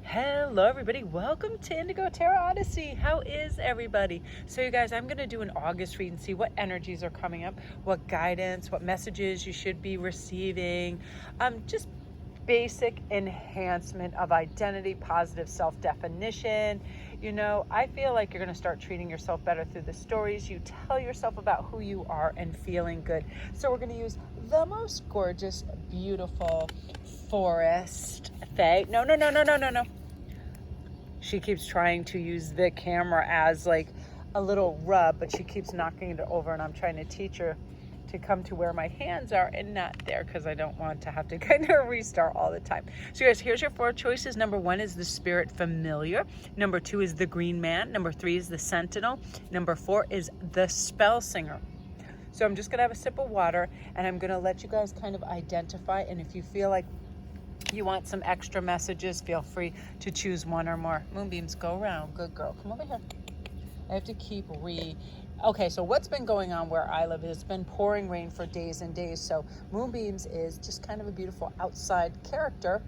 Hello everybody, welcome to Indigo Tarot Odyssey. How is everybody? So you guys, I'm going to do an August read and see what energies are coming up, what guidance, what messages you should be receiving, just basic enhancement of identity, positive self-definition. You know, I feel like you're going to start treating yourself better through the stories you tell yourself about who you are and feeling good. So we're going to use the most gorgeous, beautiful forest fae. No. She keeps trying to use the camera as like a little rub, but she keeps knocking it over, and I'm trying to teach her to come to where my hands are and not there, because I don't want to have to kind of restart all the time. So guys, here's your 4 choices. Number 1 is the Spirit Familiar. Number 2 is the Green Man. Number 3 is the Sentinel. Number 4 is the Spell Singer. So I'm just gonna have a sip of water, and I'm gonna let you guys kind of identify, and if you feel like you want some extra messages, feel free to choose one or more. Moonbeams, go around. Good girl. Come over here. I have to keep Okay, so what's been going on where I live is it's been pouring rain for days and days. So Moonbeams is just kind of a beautiful outside character.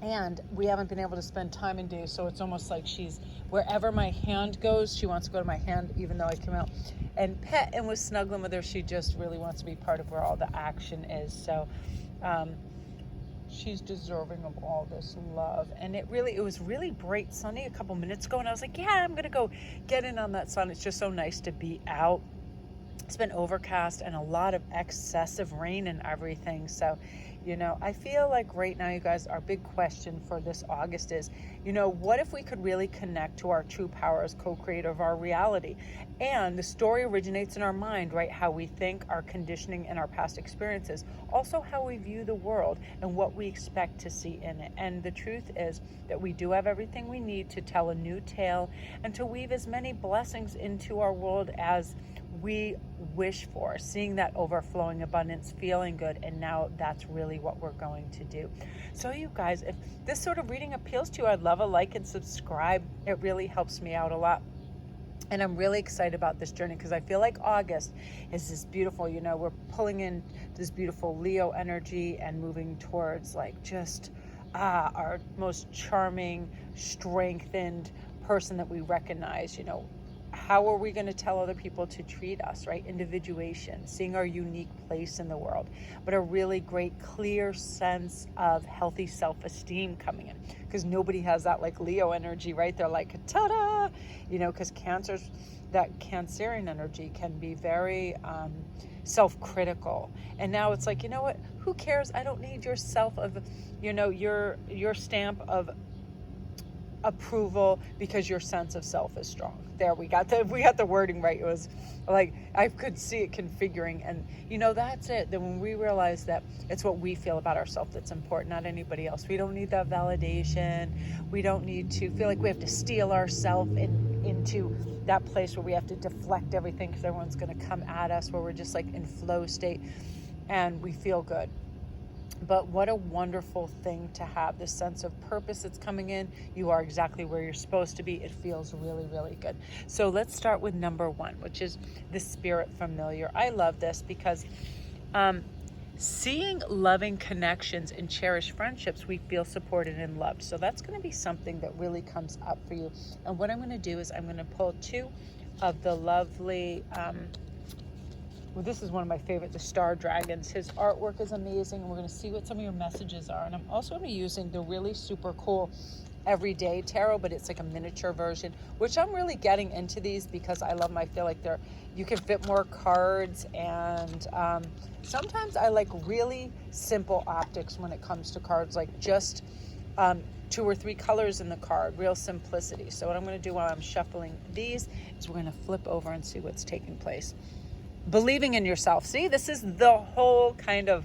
And we haven't been able to spend time in days, so it's almost like she's, wherever my hand goes, she wants to go to my hand, even though I came out and pet and was snuggling with her. She just really wants to be part of where all the action is. So she's deserving of all this love. And it was really bright sunny a couple minutes ago, and I was like, yeah, I'm gonna go get in on that sun. It's just so nice to be out. It's been overcast and a lot of excessive rain and everything. So, you know, I feel like right now, you guys, our big question for this August is, you know, what if we could really connect to our true power as co-creator of our reality? And the story originates in our mind, right? How we think, our conditioning, and our past experiences. Also how we view the world and what we expect to see in it. And the truth is that we do have everything we need to tell a new tale and to weave as many blessings into our world as we wish for, seeing that overflowing abundance, feeling good, and now that's really what we're going to do. So you guys, if this sort of reading appeals to you, I'd love a like and subscribe. It really helps me out a lot. And I'm really excited about this journey because I feel like August is this beautiful, you know, we're pulling in this beautiful Leo energy and moving towards like just our most charming, strengthened person that we recognize. You know, how are we going to tell other people to treat us, right? Individuation, seeing our unique place in the world, but a really great, clear sense of healthy self-esteem coming in, because nobody has that like Leo energy, right? They're like, ta-da, you know, because that Cancerian energy can be very self-critical. And now it's like, you know what? Who cares? I don't need your stamp of approval because your sense of self is strong. There, we got the wording right. It was like I could see it configuring, and you know, that's it. Then when we realize that it's what we feel about ourselves that's important, not anybody else. We don't need that validation. We don't need to feel like we have to steel ourselves into that place where we have to deflect everything because everyone's going to come at us, where we're just like in flow state and we feel good. But what a wonderful thing to have, this sense of purpose that's coming in. You are exactly where you're supposed to be. It feels really, really good. So let's start with number 1, which is the Spirit Familiar. I love this because seeing loving connections and cherished friendships, we feel supported and loved. So that's going to be something that really comes up for you. And what I'm going to do is I'm going to pull 2 of the lovely... well, this is one of my favorite, the Star Dragons. His artwork is amazing, and we're going to see what some of your messages are. And I'm also going to be using the really super cool Everyday Tarot, but it's like a miniature version, which I'm really getting into these because I love them. I feel like you can fit more cards, and sometimes I like really simple optics when it comes to cards, like just 2 or 3 colors in the card, real simplicity. So what I'm going to do while I'm shuffling these is we're going to flip over and see what's taking place. Believing in yourself. See, this is the whole kind of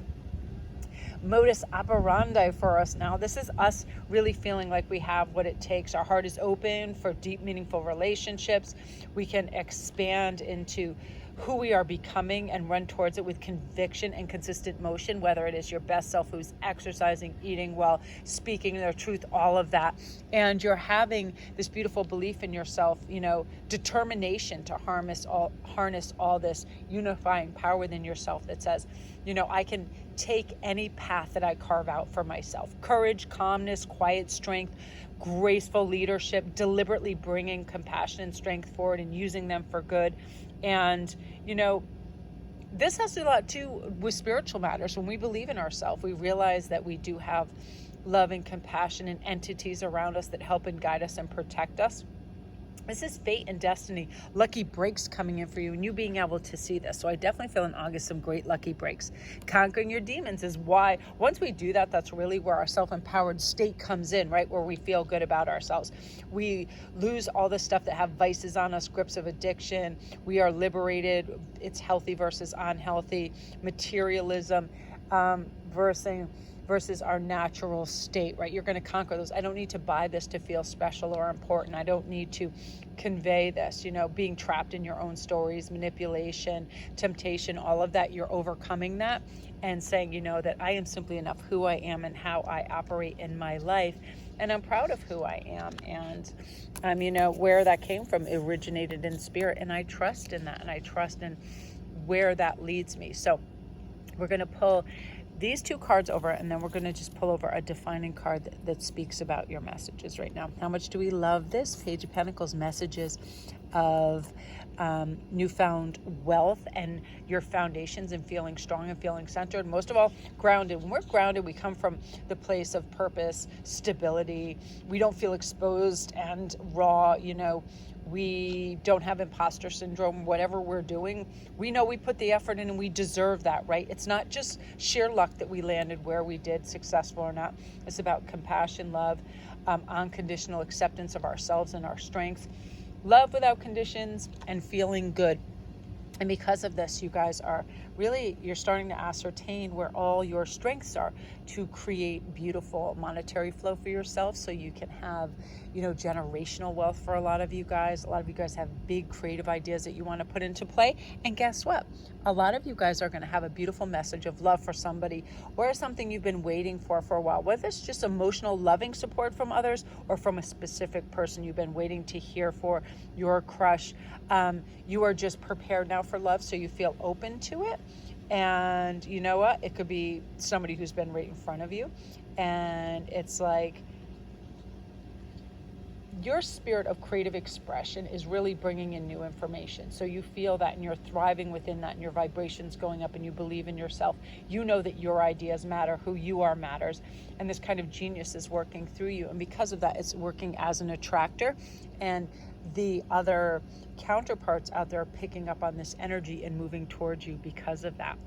modus operandi for us now. This is us really feeling like we have what it takes. Our heart is open for deep, meaningful relationships. We can expand into who we are becoming and run towards it with conviction and consistent motion, whether it is your best self who's exercising, eating well, speaking their truth, all of that. And you're having this beautiful belief in yourself, you know, determination to harness all this unifying power within yourself that says, you know, I can take any path that I carve out for myself. Courage, calmness, quiet strength, graceful leadership, deliberately bringing compassion and strength forward and using them for good. And, you know, this has a lot too with spiritual matters. When we believe in ourselves, we realize that we do have love and compassion and entities around us that help and guide us and protect us. This is fate and destiny, lucky breaks coming in for you, and you being able to see this. So I definitely feel in August some great lucky breaks. Conquering your demons is why, once we do that, that's really where our self-empowered state comes in, right? Where we feel good about ourselves. We lose all the stuff that have vices on us, grips of addiction. We are liberated. It's healthy versus unhealthy. Materialism versus our natural state, right? You're going to conquer those. I don't need to buy this to feel special or important. I don't need to convey this, you know, being trapped in your own stories, manipulation, temptation, all of that. You're overcoming that and saying, you know, that I am simply enough who I am and how I operate in my life. And I'm proud of who I am. And, you know, where that came from originated in spirit. And I trust in that. And I trust in where that leads me. So we're going to pull these two cards over, and then we're going to just pull over a defining card that speaks about your messages right now. How much do we love this? Page of Pentacles, messages of newfound wealth and your foundations and feeling strong and feeling centered. Most of all, grounded. When we're grounded, we come from the place of purpose, stability. We don't feel exposed and raw, you know. We don't have imposter syndrome. Whatever we're doing, we know we put the effort in and we deserve that, right? It's not just sheer luck that we landed where we did, successful or not. It's about compassion, love, unconditional acceptance of ourselves and our strengths, love without conditions, and feeling good. And because of this, you guys are really, you're starting to ascertain where all your strengths are to create beautiful monetary flow for yourself, so you can have, you know, generational wealth for a lot of you guys. A lot of you guys have big creative ideas that you want to put into play. And guess what? A lot of you guys are going to have a beautiful message of love for somebody or something you've been waiting for a while, whether it's just emotional, loving support from others or from a specific person you've been waiting to hear for, your crush. You are just prepared now for love, so you feel open to it. And you know what? It could be somebody who's been right in front of you. And it's like your spirit of creative expression is really bringing in new information. So you feel that and you're thriving within that and your vibration's going up and you believe in yourself. You know that your ideas matter, who you are matters. And this kind of genius is working through you. And because of that, it's working as an attractor. And the other counterparts out there are picking up on this energy and moving towards you because of that.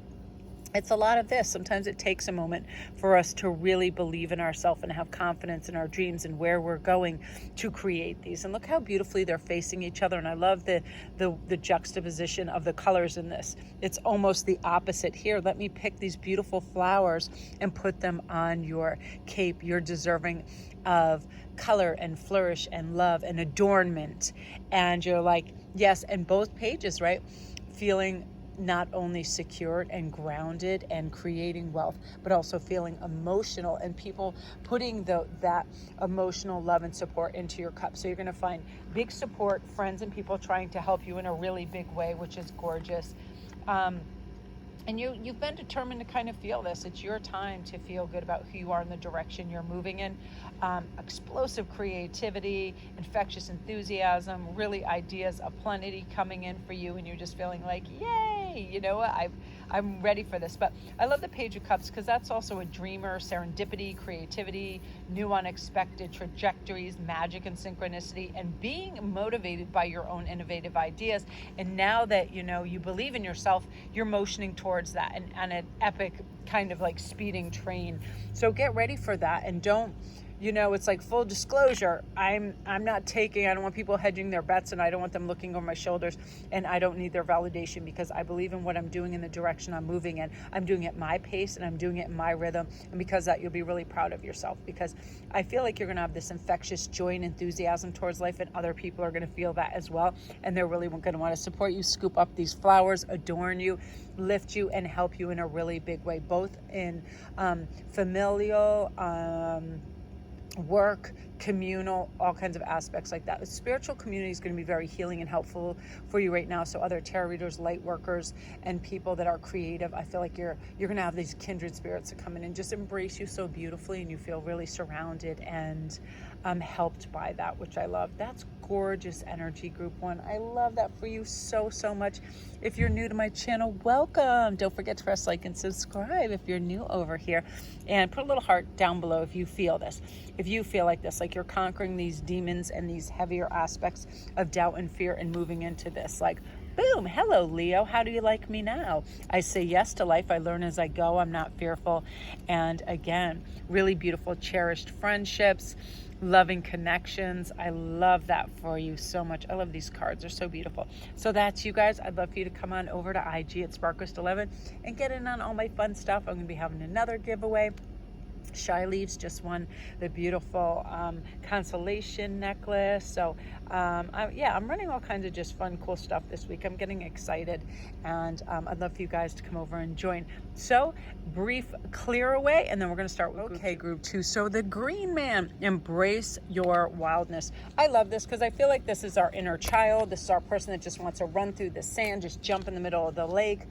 It's a lot of this. Sometimes it takes a moment for us to really believe in ourselves and have confidence in our dreams and where we're going to create these. And look how beautifully they're facing each other. And I love the juxtaposition of the colors in this. It's almost the opposite here. Let me pick these beautiful flowers and put them on your cape. You're deserving of color and flourish and love and adornment. And you're like, yes, and both pages, right? Feeling not only secured and grounded and creating wealth, but also feeling emotional and people putting that emotional love and support into your cup. So you're going to find big support, friends and people trying to help you in a really big way, which is gorgeous. And you've been determined to kind of feel this. It's your time to feel good about who you are and the direction you're moving in. Explosive creativity, infectious enthusiasm, really ideas aplenty coming in for you, and you're just feeling like, yay, you know what, I'm ready for this. But I love the Page of Cups because that's also a dreamer, serendipity, creativity, new unexpected trajectories, magic and synchronicity, and being motivated by your own innovative ideas. And now that you know you believe in yourself, you're motioning towards that and an epic kind of like speeding train. So get ready for that, and don't, you know, it's like full disclosure. I'm not taking, I don't want people hedging their bets, and I don't want them looking over my shoulders, and I don't need their validation because I believe in what I'm doing in the direction I'm moving in. I'm doing it at my pace and I'm doing it in my rhythm. And because of that, you'll be really proud of yourself, because I feel like you're going to have this infectious joy and enthusiasm towards life, and other people are going to feel that as well. And they're really going to want to support you, scoop up these flowers, adorn you, lift you, and help you in a really big way, both in familial, work, communal, all kinds of aspects like that. The spiritual community is going to be very healing and helpful for you right now. So other tarot readers, light workers, and people that are creative, I feel like you're going to have these kindred spirits that come in and just embrace you so beautifully, and you feel really surrounded and helped by that, which I love. That's gorgeous energy, group 1. I love that for you so much. If you're new to my channel, welcome. Don't forget to press like and subscribe if you're new over here, and put a little heart down below if you feel this. If you feel like this, like you're conquering these demons and these heavier aspects of doubt and fear and moving into this, like, boom, hello Leo, how do you like me now? I say yes to life, I learn as I go, I'm not fearful. And again, really beautiful, cherished friendships, loving connections. I love that for you so much. I love these cards, they're so beautiful. So that's you guys. I'd love for you to come on over to IG at Sparkles11 and get in on all my fun stuff. I'm gonna be having another giveaway. Shy Leaves just won the beautiful constellation necklace. So I'm running all kinds of just fun, cool stuff this week. I'm getting excited, and I'd love for you guys to come over and join. So brief clear away, and then we're going to start with group 2. So the green man, embrace your wildness. I love this because I feel like this is our inner child. This is our person that just wants to run through the sand, just jump in the middle of the lake,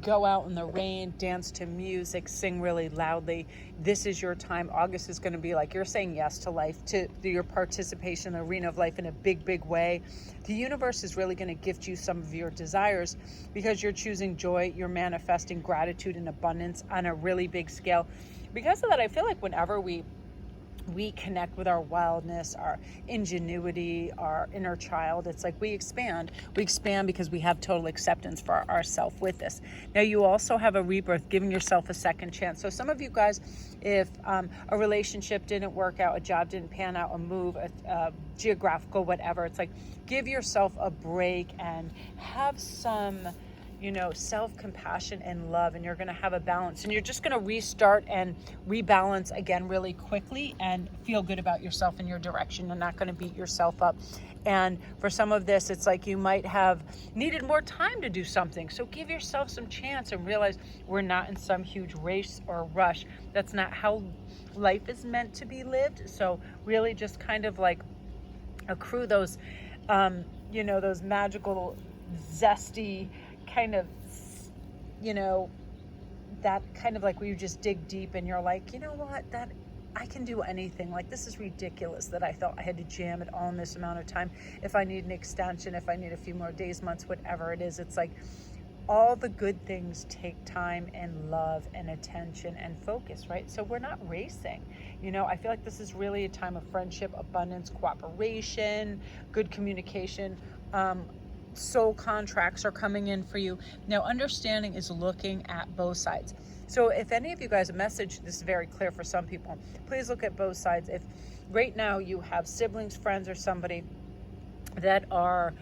go out in the rain, dance to music, sing really loudly. This is your time. August is going to be like you're saying yes to life, to your participation in the arena of life in a big way. The universe is really going to gift you some of your desires because you're choosing joy. You're manifesting gratitude and abundance on a really big scale. Because of that, I feel like whenever we connect with our wildness, our ingenuity, our inner child, it's like we expand because we have total acceptance for ourselves with this. Now you also have a rebirth, giving yourself a second chance. So some of you guys, if a relationship didn't work out, a job didn't pan out, a move, a geographical whatever, it's like give yourself a break and have some self-compassion and love, and you're going to have a balance, and you're just going to restart and rebalance again really quickly and feel good about yourself and your direction. You're not going to beat yourself up. And for some of this, it's like you might have needed more time to do something. So give yourself some chance and realize we're not in some huge race or rush. That's not how life is meant to be lived. So really just kind of like accrue those, those magical, zesty, kind of, that kind of like where you just dig deep and you're like, you know what, that I can do anything. Like, this is ridiculous that I thought I had to jam it all in this amount of time. If I need an extension, if I need a few more days, months, whatever it is, it's like all the good things take time and love and attention and focus, right? So we're not racing. I feel like this is really a time of friendship, abundance, cooperation, good communication. Soul contracts are coming in for you. Now, understanding is looking at both sides. So if any of you guys, a message, this is very clear for some people, please look at both sides. If right now you have siblings, friends, or somebody that are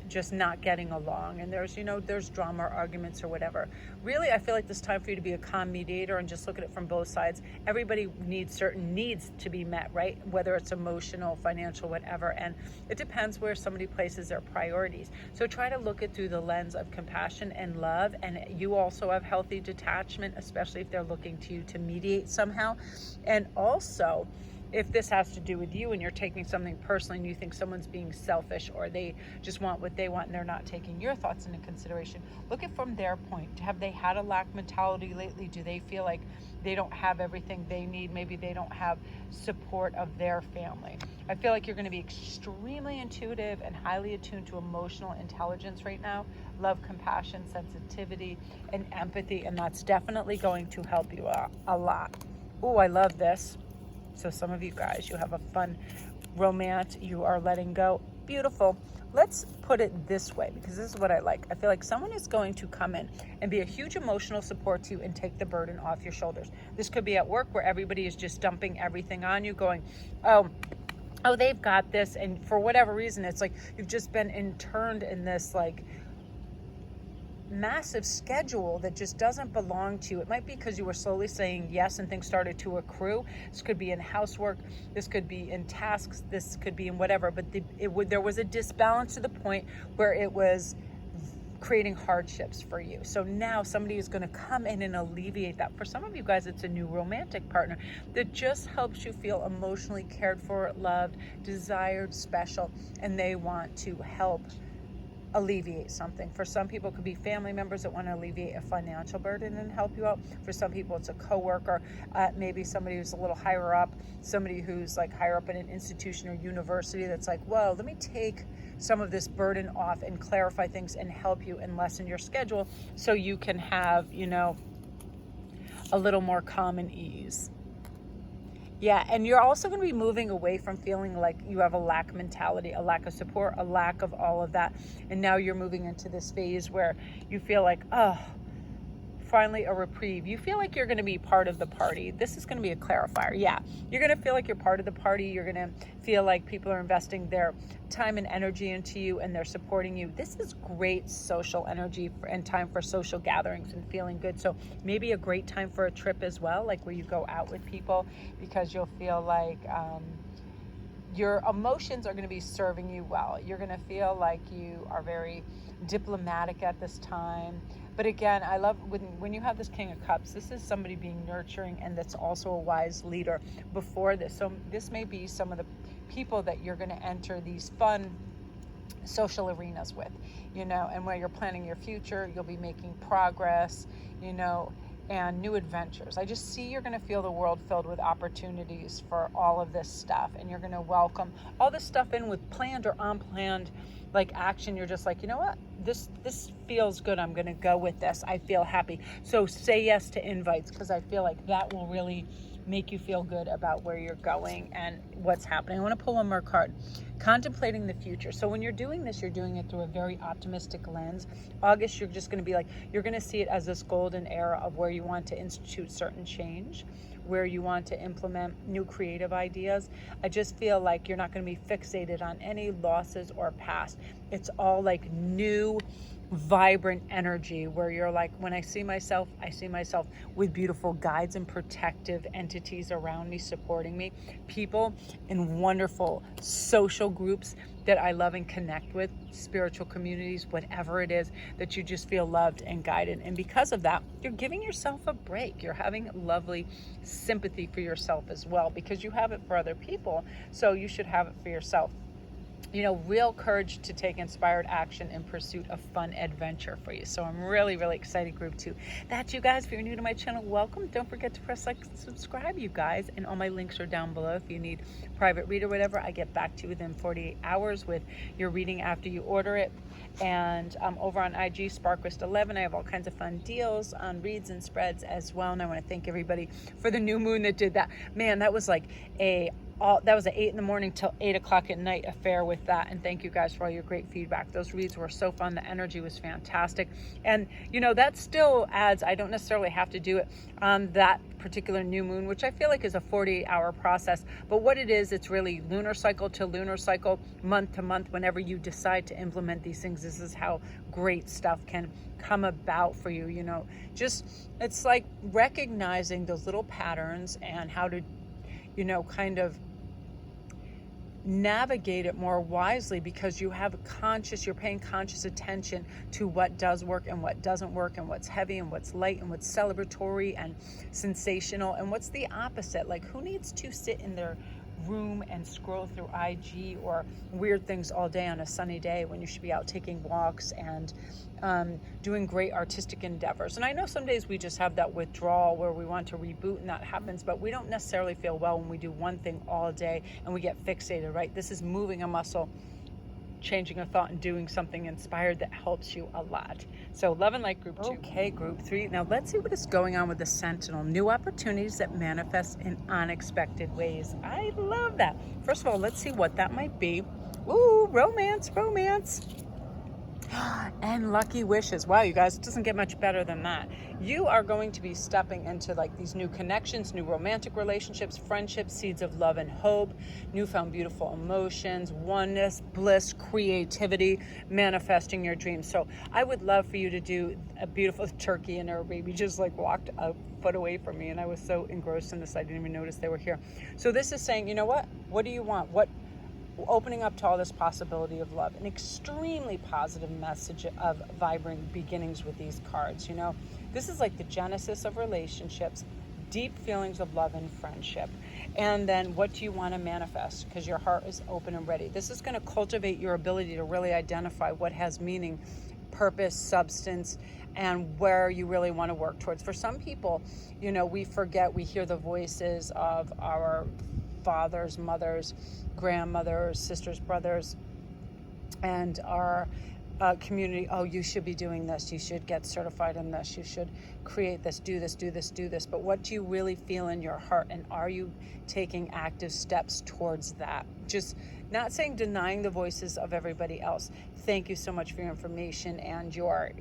just not getting along, and there's drama or arguments or whatever. Really, I feel like this time for you to be a calm mediator and just look at it from both sides. Everybody needs certain needs to be met, right? Whether it's emotional, financial, whatever. And it depends where somebody places their priorities. So try to look it through the lens of compassion and love. And you also have healthy detachment, especially if they're looking to you to mediate somehow. And also, if this has to do with you and you're taking something personally and you think someone's being selfish or they just want what they want and they're not taking your thoughts into consideration, look at from their point. Have they had a lack mentality lately? Do they feel like they don't have everything they need? Maybe they don't have support of their family. I feel like you're going to be extremely intuitive and highly attuned to emotional intelligence right now. Love, compassion, sensitivity, and empathy, and that's definitely going to help you a lot. Oh, I love this. So some of you guys, you have a fun romance, you are letting go. Beautiful. Let's put it this way, because this is what I like. I feel like someone is going to come in and be a huge emotional support to you and take the burden off your shoulders. This could be at work where everybody is just dumping everything on you, going, oh, they've got this. And for whatever reason, it's like you've just been interned in this like massive schedule that just doesn't belong to you. It might be because you were slowly saying yes and things started to accrue. This could be in housework, this could be in tasks, this could be in whatever, but there was a disbalance to the point where it was creating hardships for you. So now somebody is going to come in and alleviate that. For some of you guys, it's a new romantic partner that just helps you feel emotionally cared for, loved, desired, special, and they want to help alleviate something. For some people, it could be family members that want to alleviate a financial burden and help you out. For some people, it's a coworker, maybe somebody who's a little higher up, somebody who's like higher up in an institution or university that's like, well, let me take some of this burden off and clarify things and help you and lessen your schedule so you can have, you know, a little more calm and ease. Yeah, and you're also going to be moving away from feeling like you have a lack mentality, a lack of support, a lack of all of that. And now you're moving into this phase where you feel like, oh, finally a reprieve. You feel like you're going to be part of the party. This is going to be a clarifier. Yeah, you're going to feel like you're part of the party. You're going to feel like people are investing their time and energy into you and they're supporting you. This is great social energy and time for social gatherings and feeling good. So maybe a great time for a trip as well, like where you go out with people, because you'll feel like your emotions are going to be serving you well. You're going to feel like you are very diplomatic at this time. But again, I love when you have this King of Cups, this is somebody being nurturing and that's also a wise leader before this. So this may be some of the people that you're going to enter these fun social arenas with, you know, and where you're planning your future, you'll be making progress, you know, and new adventures. I just see you're going to feel the world filled with opportunities for all of this stuff, and you're going to welcome all this stuff in with planned or unplanned like action. You're just like, you know what, this feels good, I'm going to go with this, I feel happy. So say yes to invites, because I feel like that will really make you feel good about where you're going and what's happening. I want to pull one more card. Contemplating the future. So when you're doing this, you're doing it through a very optimistic lens. August, you're just going to be like, you're going to see it as this golden era of where you want to institute certain change, where you want to implement new creative ideas. I just feel like you're not going to be fixated on any losses or past. It's all like new, vibrant energy where you're like, when I see myself with beautiful guides and protective entities around me, supporting me, people in wonderful social groups that I love and connect with, spiritual communities, whatever it is, that you just feel loved and guided. And because of that, you're giving yourself a break. You're having lovely sympathy for yourself as well, because you have it for other people, so you should have it for yourself. You know, real courage to take inspired action in pursuit of fun adventure for you. So I'm really, really excited, group 2. That's you guys. If you're new to my channel, welcome. Don't forget to press like and subscribe, you guys. And all my links are down below. If you need private read or whatever, I get back to you within 48 hours with your reading after you order it. And over on IG, Sparkwist11, I have all kinds of fun deals on reads and spreads as well. And I want to thank everybody for the new moon that did that. Man, that was like that was an 8 in the morning till 8 o'clock at night affair with that. And thank you guys for all your great feedback. Those reads were so fun. The energy was fantastic. And you know, that still adds, I don't necessarily have to do it on that particular new moon, which I feel like is a 48-hour process. But what it is, it's really lunar cycle to lunar cycle, month to month. Whenever you decide to implement these things, this is how great stuff can come about for you. You know, just, it's like recognizing those little patterns and how to, you know, kind of navigate it more wisely, because you have you're paying conscious attention to what does work and what doesn't work, and what's heavy and what's light, and what's celebratory and sensational, and what's the opposite. Like, who needs to sit in their room and scroll through IG or weird things all day on a sunny day when you should be out taking walks and doing great artistic endeavors? And I know some days we just have that withdrawal where we want to reboot and that happens, but we don't necessarily feel well when we do one thing all day and we get fixated, right? This is moving a muscle, changing a thought, and doing something inspired that helps you a lot. So love and light, group 2. Okay, group 3. Now let's see what is going on with the Sentinel. New opportunities that manifest in unexpected ways. I love that. First of all, let's see what that might be. Ooh, romance. And lucky wishes. Wow, you guys, it doesn't get much better than that. You are going to be stepping into like these new connections, new romantic relationships, friendships, seeds of love and hope, newfound beautiful emotions, oneness, bliss, creativity, manifesting your dreams. So I would love for you to do a beautiful turkey and her baby just like walked a foot away from me, and I was so engrossed in this I didn't even notice they were here. So this is saying, you know what do you want? opening up to all this possibility of love. An extremely positive message of vibrant beginnings with these cards. You know, this is like the genesis of relationships, deep feelings of love and friendship. And then what do you want to manifest? Because your heart is open and ready. This is going to cultivate your ability to really identify what has meaning, purpose, substance, and where you really want to work towards. For some people, you know, we hear the voices of our fathers, mothers, grandmothers, sisters, brothers, and our community. Oh, you should be doing this. You should get certified in this. You should create this, do this, do this, do this. But what do you really feel in your heart? And are you taking active steps towards that? Just not saying denying the voices of everybody else. Thank you so much for your information and your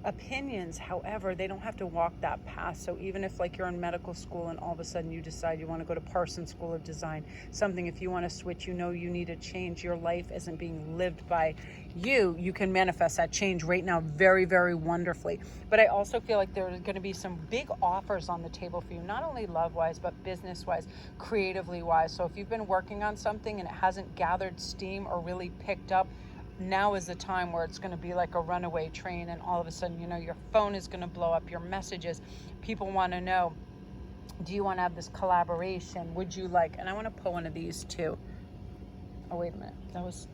opinions. However, they don't have to walk that path. So even if like you're in medical school and all of a sudden you decide you want to go to Parsons School of Design, something, if you want to switch, you know, you need to change. Your life isn't being lived by you can manifest that change right now very, very wonderfully. But I also feel like there's going to be some big offers on the table for you, not only love-wise, but business-wise, creatively-wise. So if you've been working on something and it hasn't gathered steam or really picked up, now is the time where it's going to be like a runaway train, and all of a sudden, you know, your phone is going to blow up, your messages. People want to know, do you want to have this collaboration? Would you like, and I want to pull one of these too. Oh, wait a minute. That was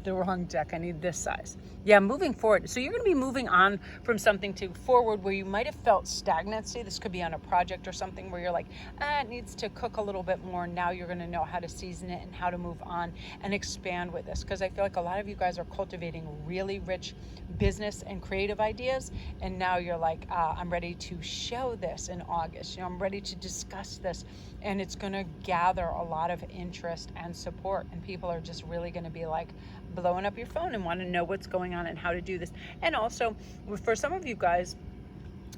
the wrong deck. I need this size. Yeah, moving forward. So you're going to be moving on from something to forward where you might have felt stagnancy. This could be on a project or something where you're like, it needs to cook a little bit more. Now you're going to know how to season it and how to move on and expand with this. Because I feel like a lot of you guys are cultivating really rich business and creative ideas. And now you're like, I'm ready to show this in August. You know, I'm ready to discuss this. And it's going to gather a lot of interest and support. And people are just really going to be like blowing up your phone and want to know what's going on and how to do this. And also, for some of you guys,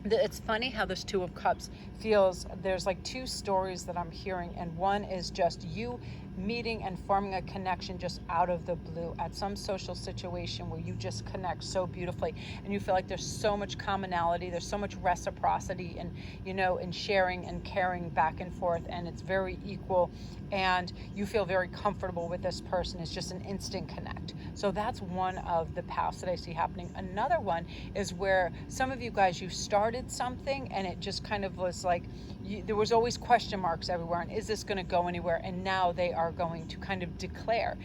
it's funny how this Two of Cups feels. There's like two stories that I'm hearing, and one is just you meeting and forming a connection just out of the blue at some social situation where you just connect so beautifully, and you feel like there's so much commonality, there's so much reciprocity, and you know, in sharing and caring back and forth, and it's very equal, and you feel very comfortable with this person. It's just an instant connect. So that's one of the paths that I see happening. Another one is where some of you guys, you started something and it just kind of was like, there was always question marks everywhere, and is this going to go anywhere? And now they are going to kind of declare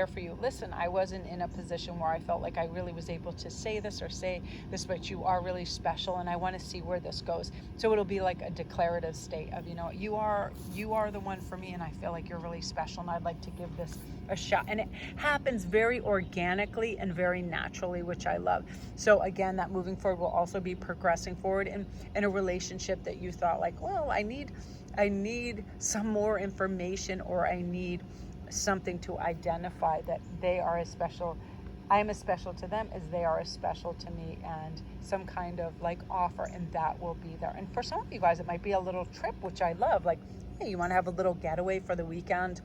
for you, listen, I wasn't in a position where I felt like I really was able to say this or say this, but you are really special, and I want to see where this goes. So it'll be like a declarative state of, you know, you are the one for me, and I feel like you're really special, and I'd like to give this a shot. And it happens very organically and very naturally, which I love. So again, that moving forward will also be progressing forward in a relationship that you thought like, well, I need some more information, or I need something to identify that they are as special, I am as special to them as they are as special to me, and some kind of like offer, and that will be there. And for some of you guys, it might be a little trip, which I love. Like, hey, you want to have a little getaway for the weekend?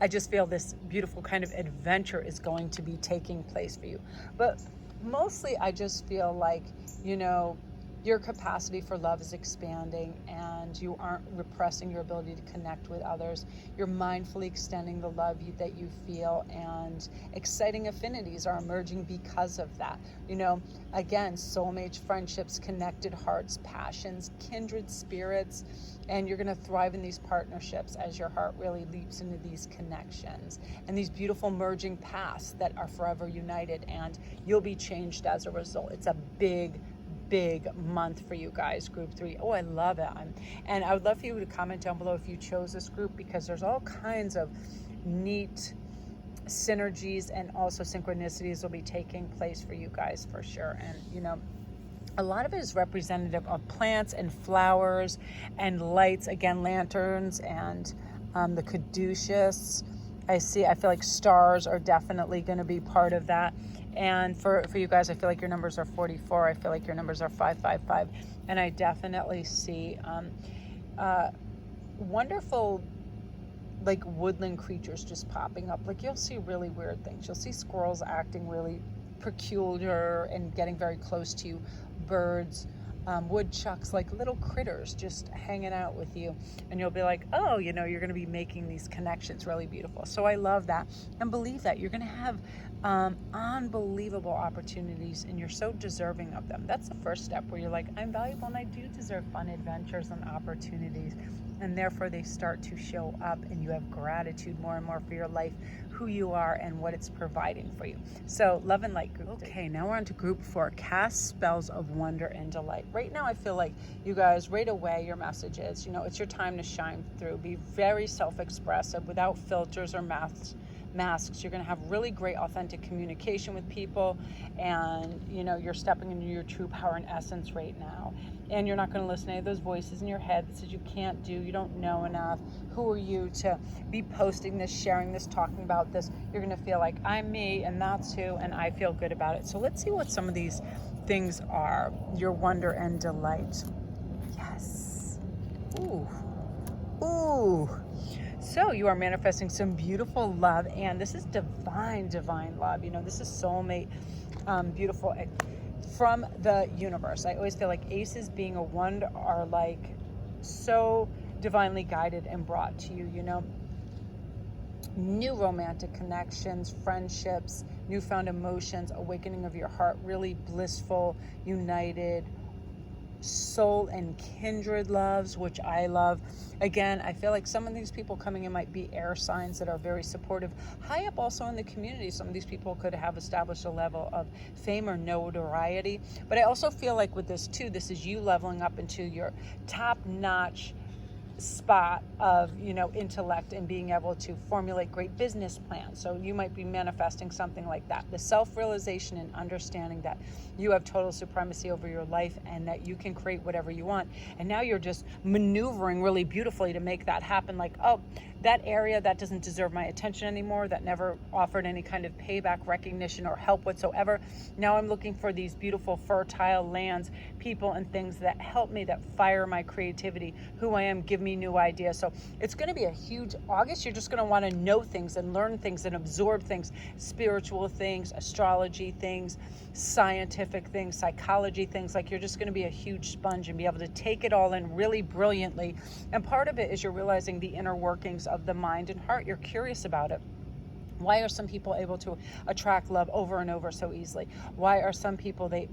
I just feel this beautiful kind of adventure is going to be taking place for you. But mostly I just feel like, you know, your capacity for love is expanding, and you aren't repressing your ability to connect with others. You're mindfully extending the love that you feel, and exciting affinities are emerging because of that. You know, again, soulmates, friendships, connected hearts, passions, kindred spirits, and you're going to thrive in these partnerships as your heart really leaps into these connections and these beautiful merging paths that are forever united, and you'll be changed as a result. It's a big month for you guys, group 3. Oh, I love it. And I would love for you to comment down below if you chose this group, because there's all kinds of neat synergies and also synchronicities will be taking place for you guys for sure. And you know, a lot of it is representative of plants and flowers and lights, again, lanterns and the caduceus. I feel like stars are definitely going to be part of that. And for you guys, I feel like your numbers are 44. I feel like your numbers are 555. And I definitely see wonderful, like, woodland creatures just popping up. Like, you'll see really weird things. You'll see squirrels acting really peculiar and getting very close to you. Birds, woodchucks, like little critters just hanging out with you. And you'll be like, oh, you're going to be making these connections really beautiful. So I love that and believe that you're going to have unbelievable opportunities, and you're so deserving of them. That's the first step, where you're like, I'm valuable and I do deserve fun adventures and opportunities. And therefore they start to show up, and you have gratitude more and more for your life, who you are, and what it's providing for you. So love and light group. Okay, now we're on to group 4, cast spells of wonder and delight. Right now I feel like you guys, right away, your message is, it's your time to shine through. Be very self-expressive without filters or masks. You're going to have really great authentic communication with people, and you're stepping into your true power and essence right now. And you're not going to listen to any of those voices in your head that says you can't do, you don't know enough. Who are you to be posting this, sharing this, talking about this? You're going to feel like, I'm me, and that's who, and I feel good about it. So let's see what some of these things are. Your wonder and delight. Yes. Ooh. So you are manifesting some beautiful love, and this is divine love. This is soulmate, beautiful from the universe. I always feel like aces, being a 1, are like so divinely guided and brought to you, new romantic connections, friendships, newfound emotions, awakening of your heart, really blissful, united, soul and kindred loves, which I love. Again, I feel like some of these people coming in might be air signs that are very supportive. High up also in the community, some of these people could have established a level of fame or notoriety. But I also feel like with this too, this is you leveling up into your top-notch spot of intellect and being able to formulate great business plans. So you might be manifesting something like that, the self-realization and understanding that you have total supremacy over your life and that you can create whatever you want. And now you're just maneuvering really beautifully to make that happen. Like, oh, that area that doesn't deserve my attention anymore, that never offered any kind of payback, recognition, or help whatsoever. Now I'm looking for these beautiful fertile lands, people, and things that help me, that fire my creativity, who I am, give me new ideas. So it's going to be a huge August. You're just going to want to know things and learn things and absorb things, spiritual things, astrology things, scientific things, psychology things. Like, you're just going to be a huge sponge and be able to take it all in really brilliantly. And part of it is you're realizing the inner workings of the mind and heart. You're curious about it. Why are some people able to attract love over and over so easily? Why are some people that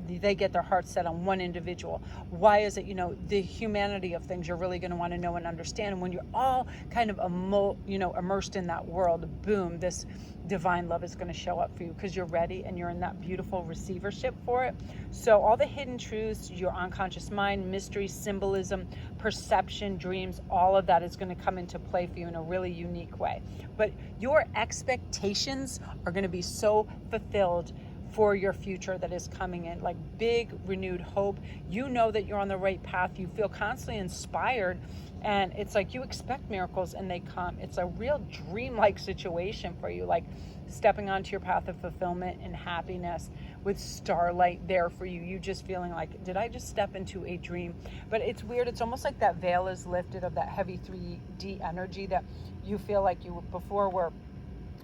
they get their heart set on one individual? Why is it, the humanity of things you're really going to want to know and understand. And when you're all kind of immersed in that world, boom, this divine love is going to show up for you because you're ready and you're in that beautiful receivership for it. So all the hidden truths, your unconscious mind, mystery, symbolism, perception, dreams, all of that is going to come into play for you in a really unique way. But your expectations are going to be so fulfilled for your future that is coming in, like big renewed hope. You know that you're on the right path. You feel constantly inspired, and it's like you expect miracles and they come. It's a real dreamlike situation for you, like stepping onto your path of fulfillment and happiness with starlight there for you. You just feeling like, did I just step into a dream? But it's weird. It's almost like that veil is lifted of that heavy 3D energy that you feel like you before were.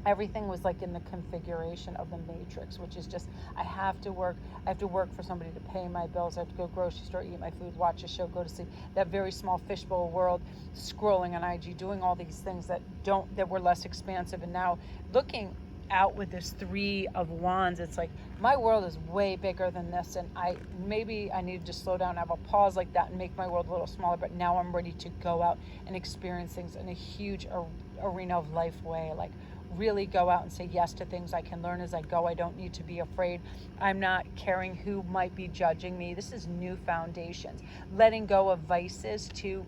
Everything was like in the configuration of the matrix, which is just, I have to work for somebody to pay my bills, I have to go grocery store, eat my food, watch a show, go to sleep. That very small fishbowl world, scrolling on IG, doing all these things that were less expansive. And now looking out with this 3 of Wands, it's like, my world is way bigger than this, and I needed to slow down, have a pause like that and make my world a little smaller. But now I'm ready to go out and experience things in a huge arena of life way, like really go out and say yes to things. I can learn as I go. I don't need to be afraid. I'm not caring who might be judging me. This is new foundations. Letting go of vices too.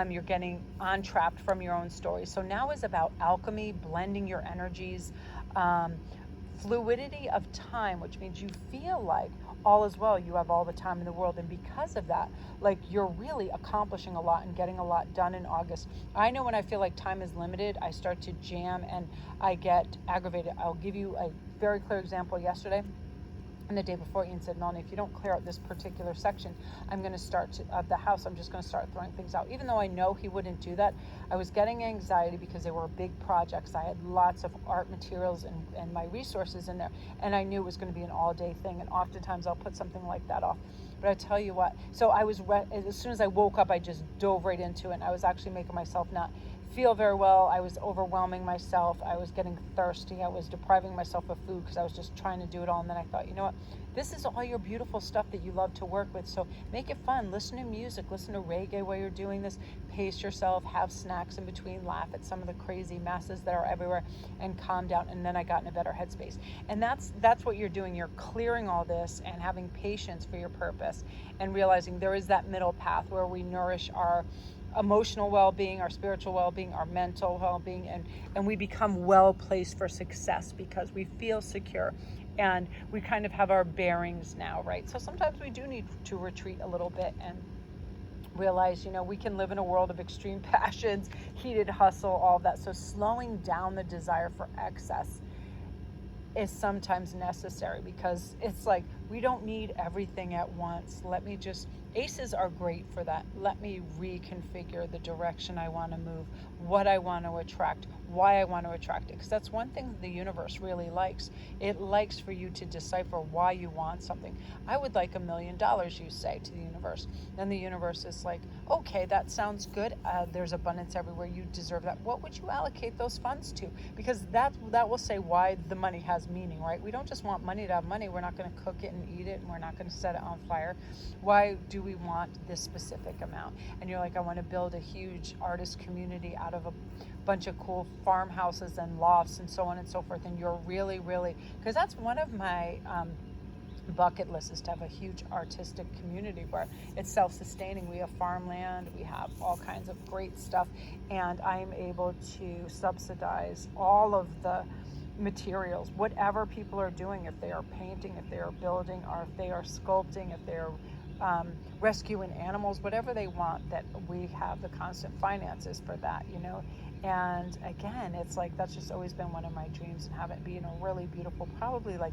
You're getting untrapped from your own story. So now is about alchemy, blending your energies, fluidity of time, which means you feel like all is well. You have all the time in the world. And because of that, like, you're really accomplishing a lot and getting a lot done in August. I know when I feel like time is limited, I start to jam and I get aggravated. I'll give you a very clear example. Yesterday and the day before, Ian said, Melanie, if you don't clear out this particular section, I'm going to start the house. I'm just going to start throwing things out. Even though I know he wouldn't do that, I was getting anxiety because they were big projects. I had lots of art materials and my resources in there, and I knew it was going to be an all-day thing. And oftentimes I'll put something like that off But I tell you what, so as soon as I woke up, I just dove right into it. And I was actually making myself not feel very well. I was overwhelming myself. I was getting thirsty. I was depriving myself of food because I was just trying to do it all. And then I thought, you know what? This is all your beautiful stuff that you love to work with. So make it fun. Listen to music. Listen to reggae while you're doing this. Pace yourself. Have snacks in between. Laugh at some of the crazy messes that are everywhere, and calm down. And then I got in a better headspace. And that's what you're doing. You're clearing all this and having patience for your purpose, and realizing there is that middle path where we nourish our emotional well-being, our spiritual well-being, our mental well-being, and we become well placed for success because we feel secure and we kind of have our bearings now, right? So sometimes we do need to retreat a little bit and realize, we can live in a world of extreme passions, heated hustle, all of that. So slowing down the desire for excess is sometimes necessary, because it's like we don't need everything at once. Aces are great for that. Let me reconfigure the direction I want to move, what I want to attract, why I want to attract it. Because that's one thing the universe really likes. It likes for you to decipher why you want something. I would like $1 million, you say to the universe. Then the universe is like, okay, that sounds good. There's abundance everywhere. You deserve that. What would you allocate those funds to? Because that will say why the money has meaning, right? We don't just want money to have money. We're not going to cook it and eat it, and we're not going to set it on fire. Why do we want this specific amount? And you're like, I want to build a huge artist community out of a bunch of cool farmhouses and lofts and so on and so forth. And you're really, because that's one of my bucket list, is to have a huge artistic community where it's self-sustaining. We have farmland, we have all kinds of great stuff, and I'm able to subsidize all of the materials, whatever people are doing, if they are painting, if they are building, or if they are sculpting, if they're rescuing animals, whatever they want, that we have the constant finances for that, And again, it's like that's just always been one of my dreams, and have it be in a really beautiful, probably like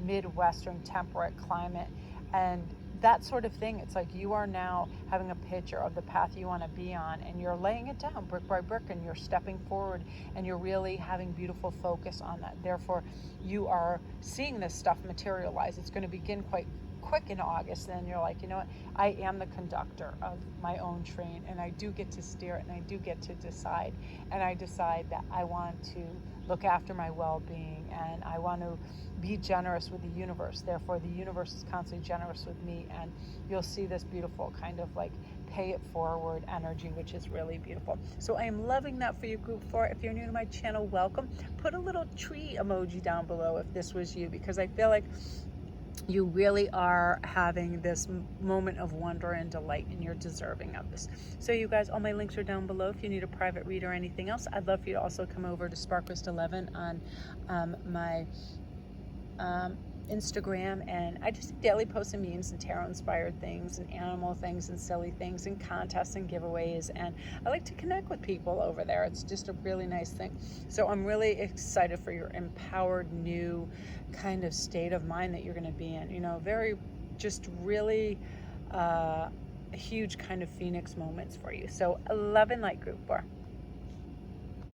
Midwestern temperate climate, and that sort of thing. It's like you are now having a picture of the path you want to be on, and you're laying it down brick by brick, and you're stepping forward, and you're really having beautiful focus on that. Therefore, you are seeing this stuff materialize. It's going to begin quite quick in August, and then you're like, you know what, I am the conductor of my own train, and I do get to steer it, and I do get to decide, and I decide that I want to look after my well-being, and I want to be generous with the universe. Therefore, the universe is constantly generous with me, and you'll see this beautiful kind of like pay it forward energy, which is really beautiful. So I am loving that for you, group 4. If you're new to my channel, welcome. Put a little tree emoji down below if this was you, because I feel like you really are having this moment of wonder and delight, and you're deserving of this. So you guys, all my links are down below if you need a private read or anything else. I'd love for you to also come over to Sparkwist11 on my Instagram, and I just daily post some memes and tarot inspired things and animal things and silly things and contests and giveaways, and I like to connect with people over there. It's just a really nice thing. So I'm really excited for your empowered new kind of state of mind that you're going to be in, very just really huge kind of phoenix moments for you. So love and light, group 4.